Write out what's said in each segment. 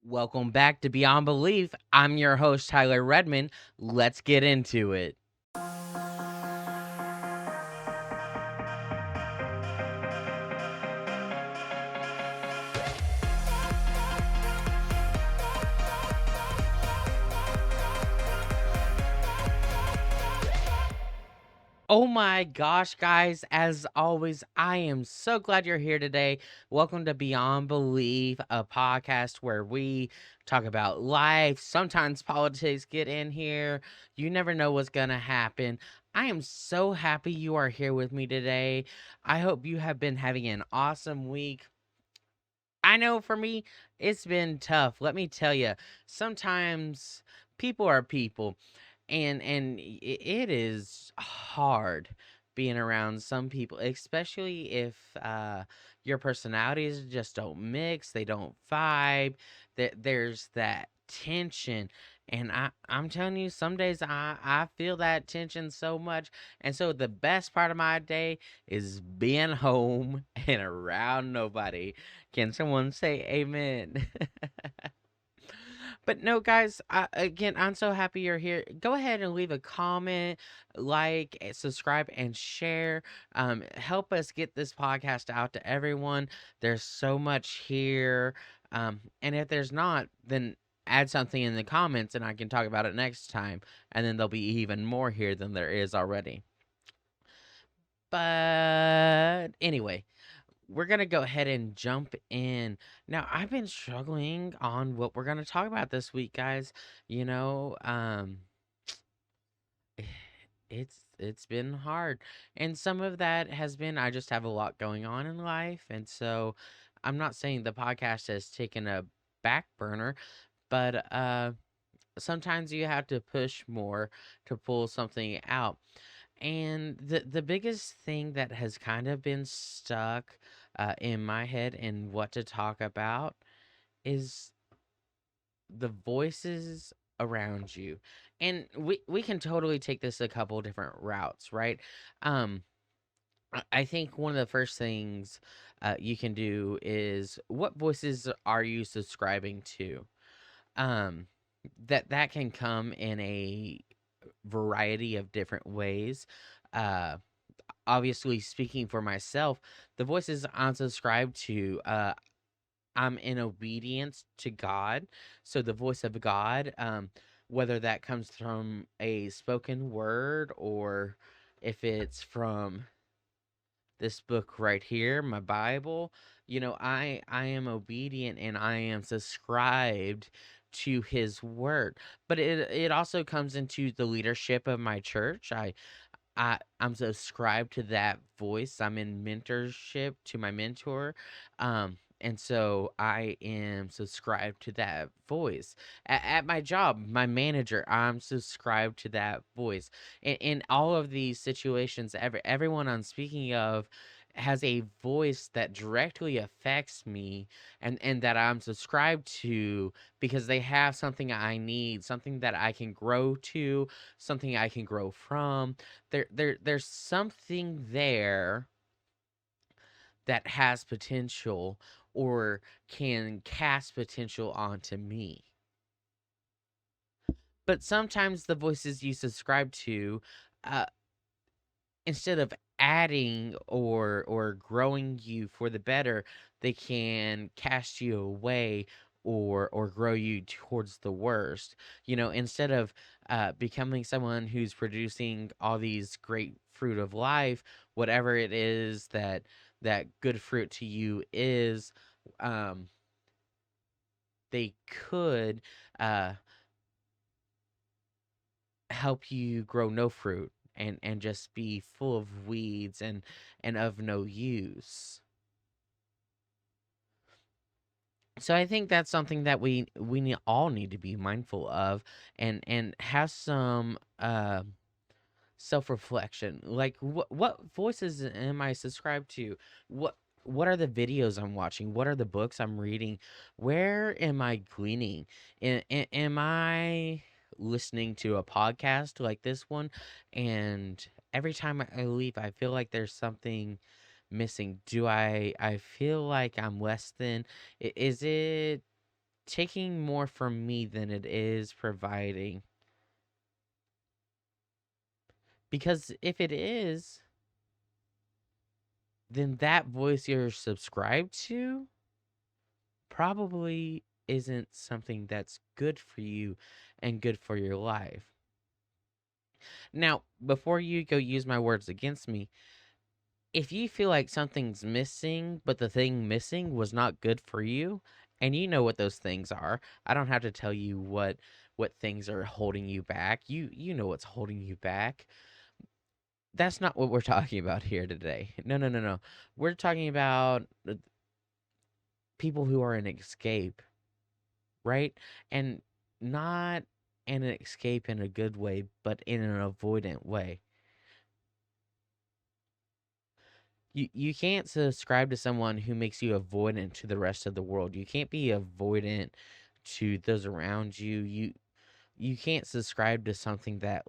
Welcome back to Beyond Belief. I'm your host, Tyler Redman. Let's get into it. Oh my gosh, guys, as always, I am so glad you're here today. Welcome to Beyond Belief, a podcast where we talk about life. Sometimes politics get in here. You never know what's going to happen. I am so happy you are here with me today. I hope you have been having an awesome week. I know for me, it's been tough. Let me tell you, sometimes people are people, and it is hard being around some people, especially if your personalities just don't mix, they don't vibe. There's that tension, and I'm telling you, some days I feel that tension so much, and so the best part of my day is being home and around nobody. Can someone say amen? But no, guys, again, I'm so happy you're here. Go ahead and leave a comment, subscribe, and share. Help us get this podcast out to everyone. There's so much here. And if there's not, then add something in the comments and I can talk about it next time. And then there'll be even more here than there is already. But anyway, we're going to go ahead and jump in. Now, I've been struggling on what we're going to talk about this week, guys. You know, it's been hard. And some of that has been I just have a lot going on in life, and so I'm not saying the podcast has taken a back burner, but sometimes you have to push more to pull something out. And the biggest thing that has kind of been stuck in my head and what to talk about is the voices around you. And we can totally take this a couple different routes, right? Um, I think one of the first things you can do is what voices are you subscribing to? Um, that can come in a variety of different ways. Uh, Obviously, speaking for myself, the voices I'm subscribed to, I'm in obedience to God. So the voice of God, whether that comes from a spoken word or if it's from this book right here, my Bible, I am obedient and I am subscribed to his word. But it also comes into the leadership of my church. I'm subscribed to that voice. I'm in mentorship to my mentor. And so I am subscribed to that voice. At my job, my manager, I'm subscribed to that voice. In all of these situations, everyone I'm speaking of has a voice that directly affects me and that I'm subscribed to because they have something I need, something that I can grow to, something I can grow from. There's something there that has potential or can cast potential onto me. But sometimes the voices you subscribe to, uh, instead of adding or growing you for the better, they can cast you away or grow you towards the worst. Instead of becoming someone who's producing all these great fruit of life, whatever it is that good fruit to you is, um, they could uh, help you grow no fruit and just be full of weeds and of no use. So I think that's something that all need to be mindful of and have some self-reflection. Like what voices am I subscribed to? What are the videos I'm watching? What are the books I'm reading? Where am I gleaning? Am I listening to a podcast like this one? And every time I leave, I feel like there's something missing. Do I feel like I'm less than? Is it taking more from me than it is providing. Because if it is, then that voice you're subscribed to probably isn't something that's good for you and good for your life. Now, before you go use my words against me, if you feel like something's missing, but the thing missing was not good for you, and you know what those things are, I don't have to tell you what things are holding you back. You know what's holding you back. That's not what we're talking about here today. No, no, no, no. We're talking about people who are an escape, right? And not an escape in a good way, but in an avoidant way. You can't subscribe to someone who makes you avoidant to the rest of the world. You can't be avoidant to those around you. You can't subscribe to something that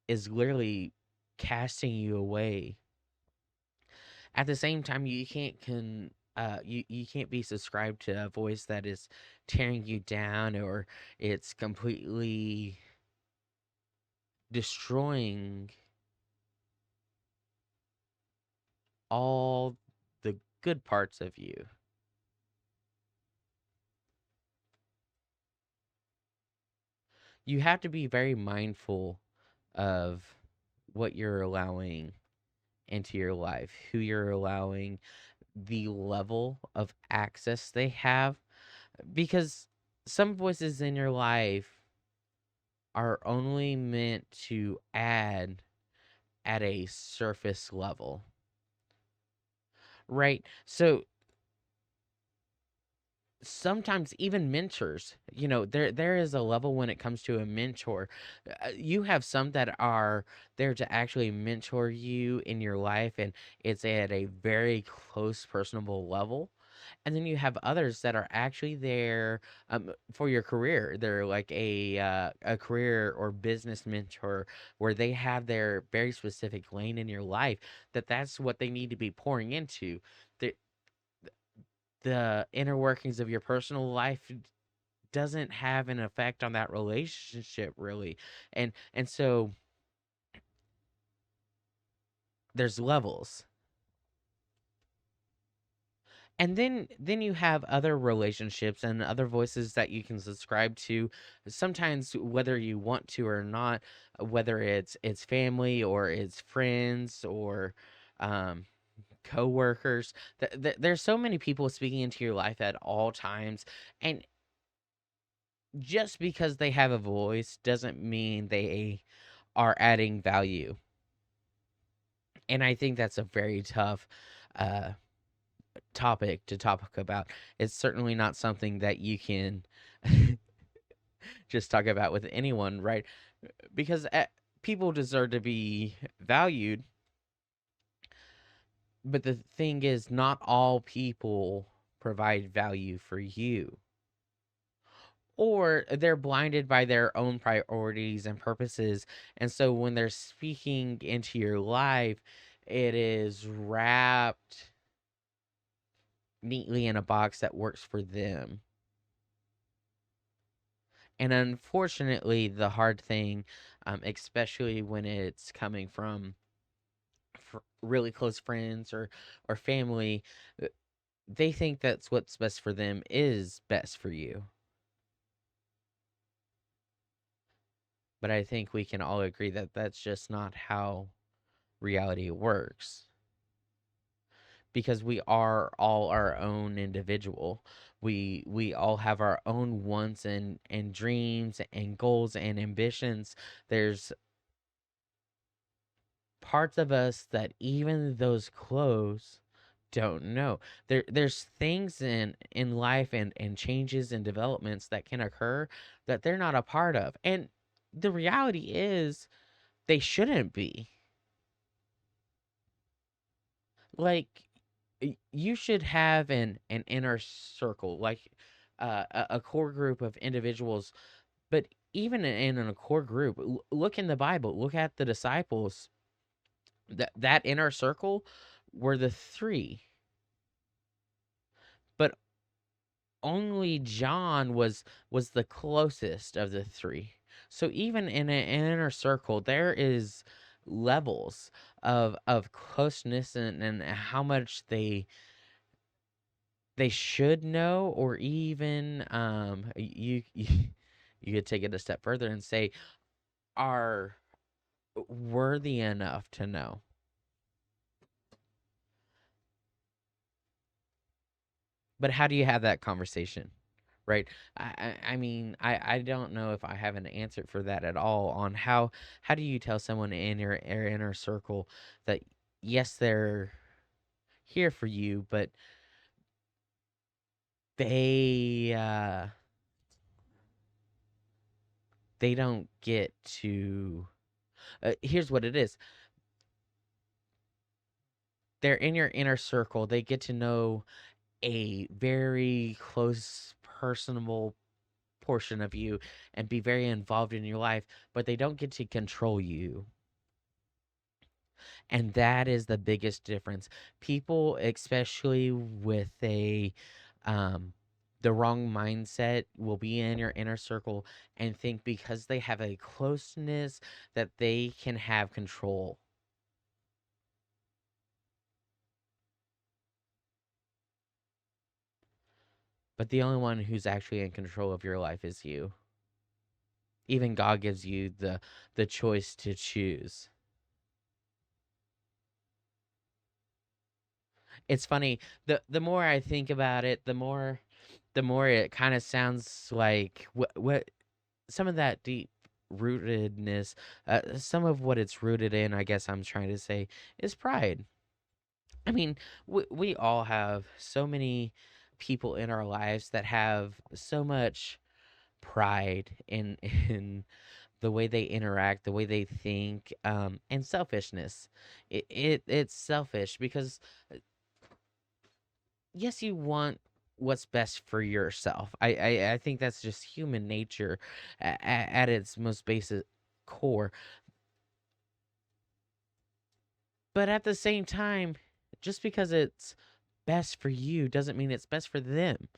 is literally casting you away. At the same time, you can't be subscribed to a voice that is tearing you down, or it's completely destroying all the good parts of you. You have to be very mindful of what you're allowing into your life, who you're allowing, the level of access they have, because some voices in your life are only meant to add at a surface level, right? So sometimes even mentors, there is a level when it comes to a mentor. You have some that are there to actually mentor you in your life, and it's at a very close personable level. And then you have others that are actually there for your career. They're like a career or business mentor, where they have their very specific lane in your life, that's what they need to be pouring into. The inner workings of your personal life doesn't have an effect on that relationship, really. And so there's levels. And then you have other relationships and other voices that you can subscribe to, sometimes whether you want to or not, whether it's family or it's friends or um coworkers. There's so many people speaking into your life at all times, and just because they have a voice doesn't mean they are adding value. And I think that's a very tough uh, topic to talk about. It's certainly not something that you can just talk about with anyone, right? Because people deserve to be valued. But the thing is, not all people provide value for you, or they're blinded by their own priorities and purposes. And so when they're speaking into your life, it is wrapped neatly in a box that works for them. And unfortunately, the hard thing, especially when it's coming from really close friends or family, uh, they think that's what's best for them is best for you. But I think we can all agree that that's just not how reality works, because we are all our own individual. We all have our own wants and dreams and goals and ambitions. There's parts of us that even those close don't know. There's things in life and changes and developments that can occur that they're not a part of. And the reality is they shouldn't be. Like, you should have an inner circle, like a core group of individuals. But even in a core group, look in the Bible, look at the disciples. That inner circle were the three, but only John was the closest of the three. So even in an inner circle, there is levels of closeness and how much they should know, or even you could take it a step further and say are worthy enough to know. But how do you have that conversation? Right. I mean, I don't know if I have an answer for that at all on how do you tell someone in your inner circle that yes, they're here for you, but they uh they don't get to here's what it is. They're in your inner circle. They get to know a very close personable portion of you and be very involved in your life, but they don't get to control you. And that is the biggest difference. People, especially with um the wrong mindset, will be in your inner circle and think because they have a closeness that they can have control. But the only one who's actually in control of your life is you. Even God gives you the choice to choose. It's funny, the more I think about it, the more it kind of sounds like what some of that deep rootedness, some of what it's rooted in, I guess I'm trying to say, is pride. I mean, we all have so many people in our lives that have so much pride in in the way they interact, the way they think, and selfishness. It's selfish because yes, you want what's best for yourself. I think that's just human nature at its most basic core. But at the same time, just because it's best for you doesn't mean it's best for them.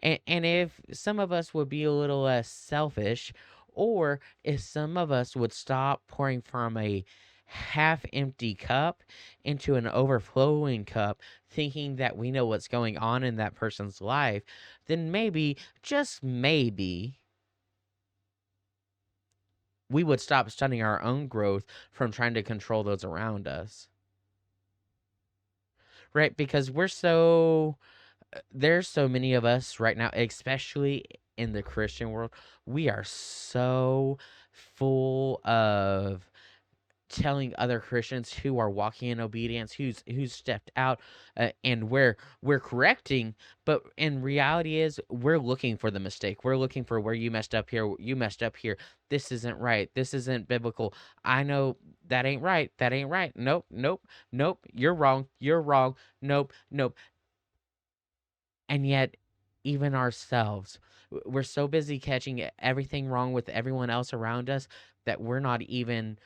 And if some of us would be a little less selfish, or if some of us would stop pouring from a half empty cup into an overflowing cup, thinking that we know what's going on in that person's life, then maybe, just maybe, we would stop stunning our own growth from trying to control those around us. Right? Because there's so many of us right now, especially in the Christian world. We are so full of telling other Christians who are walking in obedience, who's stepped out, and we're correcting, but in reality is we're looking for the mistake. We're looking for where you messed up here. You messed up here. This isn't right. This isn't biblical. I know that ain't right. That ain't right. Nope, nope, nope. You're wrong. You're wrong. Nope, nope. And yet, even ourselves, we're so busy catching everything wrong with everyone else around us that we're not even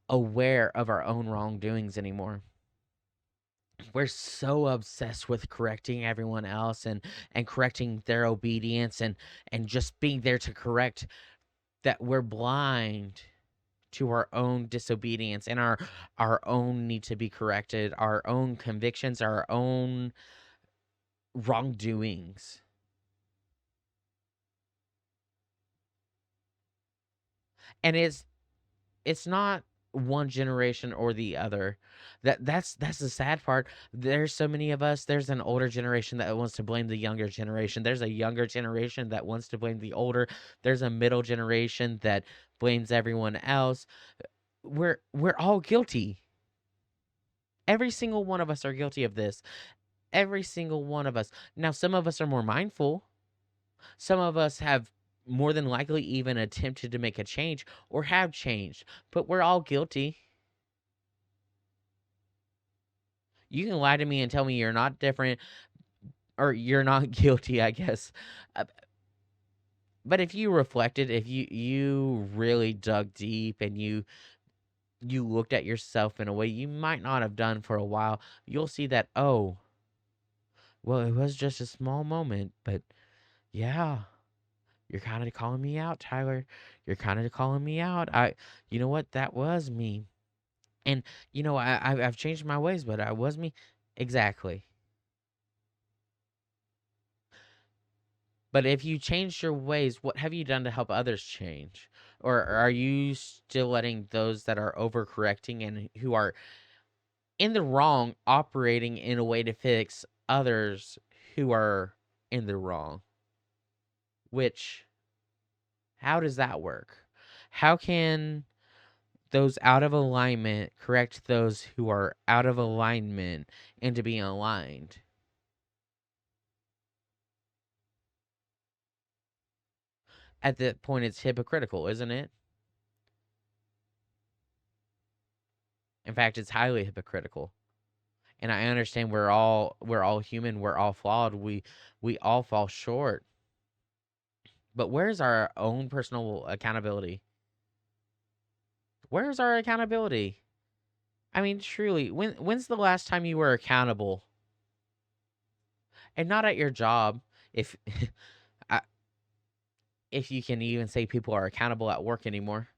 aware of our own wrongdoings anymore. We're so obsessed with correcting everyone else and correcting their obedience and just being there to correct that we're blind to our own disobedience and our own need to be corrected, our own convictions, our own wrongdoings. And it's not one generation or the other. That's the sad part. There's so many of us. There's an older generation that wants to blame the younger generation. There's a younger generation that wants to blame the older. There's a middle generation that blames everyone else. We're all guilty. Every single one of us are guilty of this. Every single one of us. Now, some of us are more mindful. Some of us have more than likely even attempted to make a change or have changed, but we're all guilty. You can lie to me and tell me you're not different or you're not guilty, I guess. Uh, but if you reflected, if you really dug deep and you looked at yourself in a way you might not have done for a while, you'll see that, oh, well, it was just a small moment, but Yeah. You're kind of calling me out, Tyler. You're kind of calling me out. You know what? That was me. And I've changed my ways, but I was me. Exactly. But if you changed your ways, what have you done to help others change? Or are you still letting those that are overcorrecting and who are in the wrong operating in a way to fix others who are in the wrong? Which, how does that work? How can those out of alignment correct those who are out of alignment into being aligned? At that point, it's hypocritical, isn't it? In fact, it's highly hypocritical. And I understand we're all human, we're all flawed, we all fall short. But where's our own personal accountability? Where's our accountability? I mean, truly, when's the last time you were accountable? And not at your job, if I- if you can even say people are accountable at work anymore.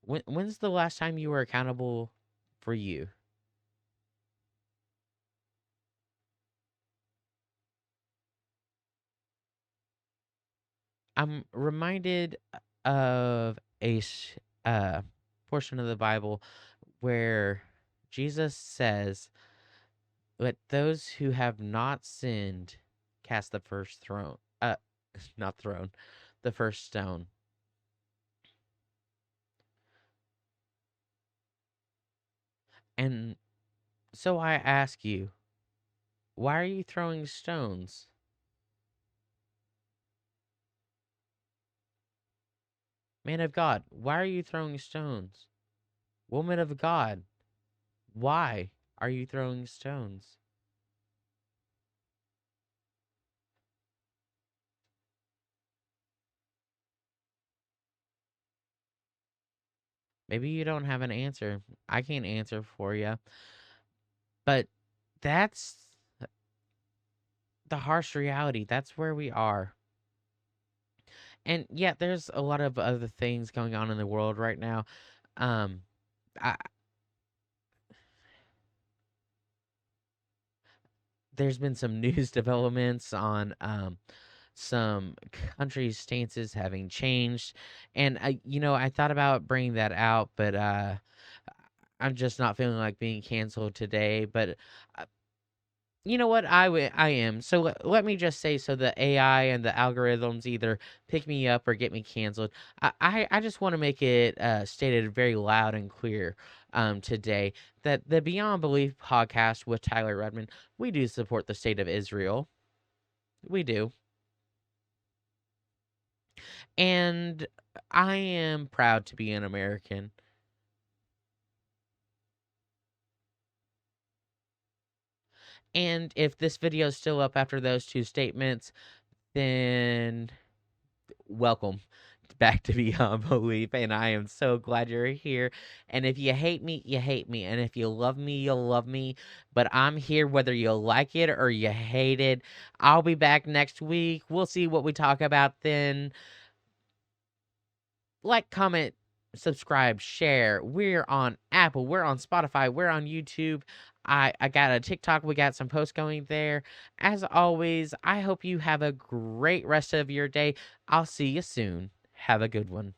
When's the last time you were accountable for you? I'm reminded of a portion of the Bible where Jesus says, "Let those who have not sinned cast the first throne." Not throne, the first stone. And so I ask you, why are you throwing stones? Man of God, why are you throwing stones? Woman of God, why are you throwing stones? Maybe you don't have an answer. I can't answer for you. But that's the harsh reality. That's where we are. And yeah, there's a lot of other things going on in the world right now. Um, I, there's been some news developments on some countries' stances having changed, and I thought about bringing that out, but I'm just not feeling like being canceled today. But uh, you know what? I am. So let me just say, so the AI and the algorithms either pick me up or get me canceled. I just want to make it stated very loud and clear today that the Beyond Belief podcast with Tyler Redman, we do support the state of Israel. We do. And I am proud to be an American. And if this video is still up after those two statements, then welcome back to Beyond Belief. And I am so glad you're here. And if you hate me, you hate me. And if you love me, you'll love me. But I'm here whether you like it or you hate it. I'll be back next week. We'll see what we talk about then. Like, comment, subscribe, share. We're on Apple, we're on Spotify, we're on YouTube. I got a TikTok, we got some posts going there. As always, I hope you have a great rest of your day. I'll see you soon. Have a good one.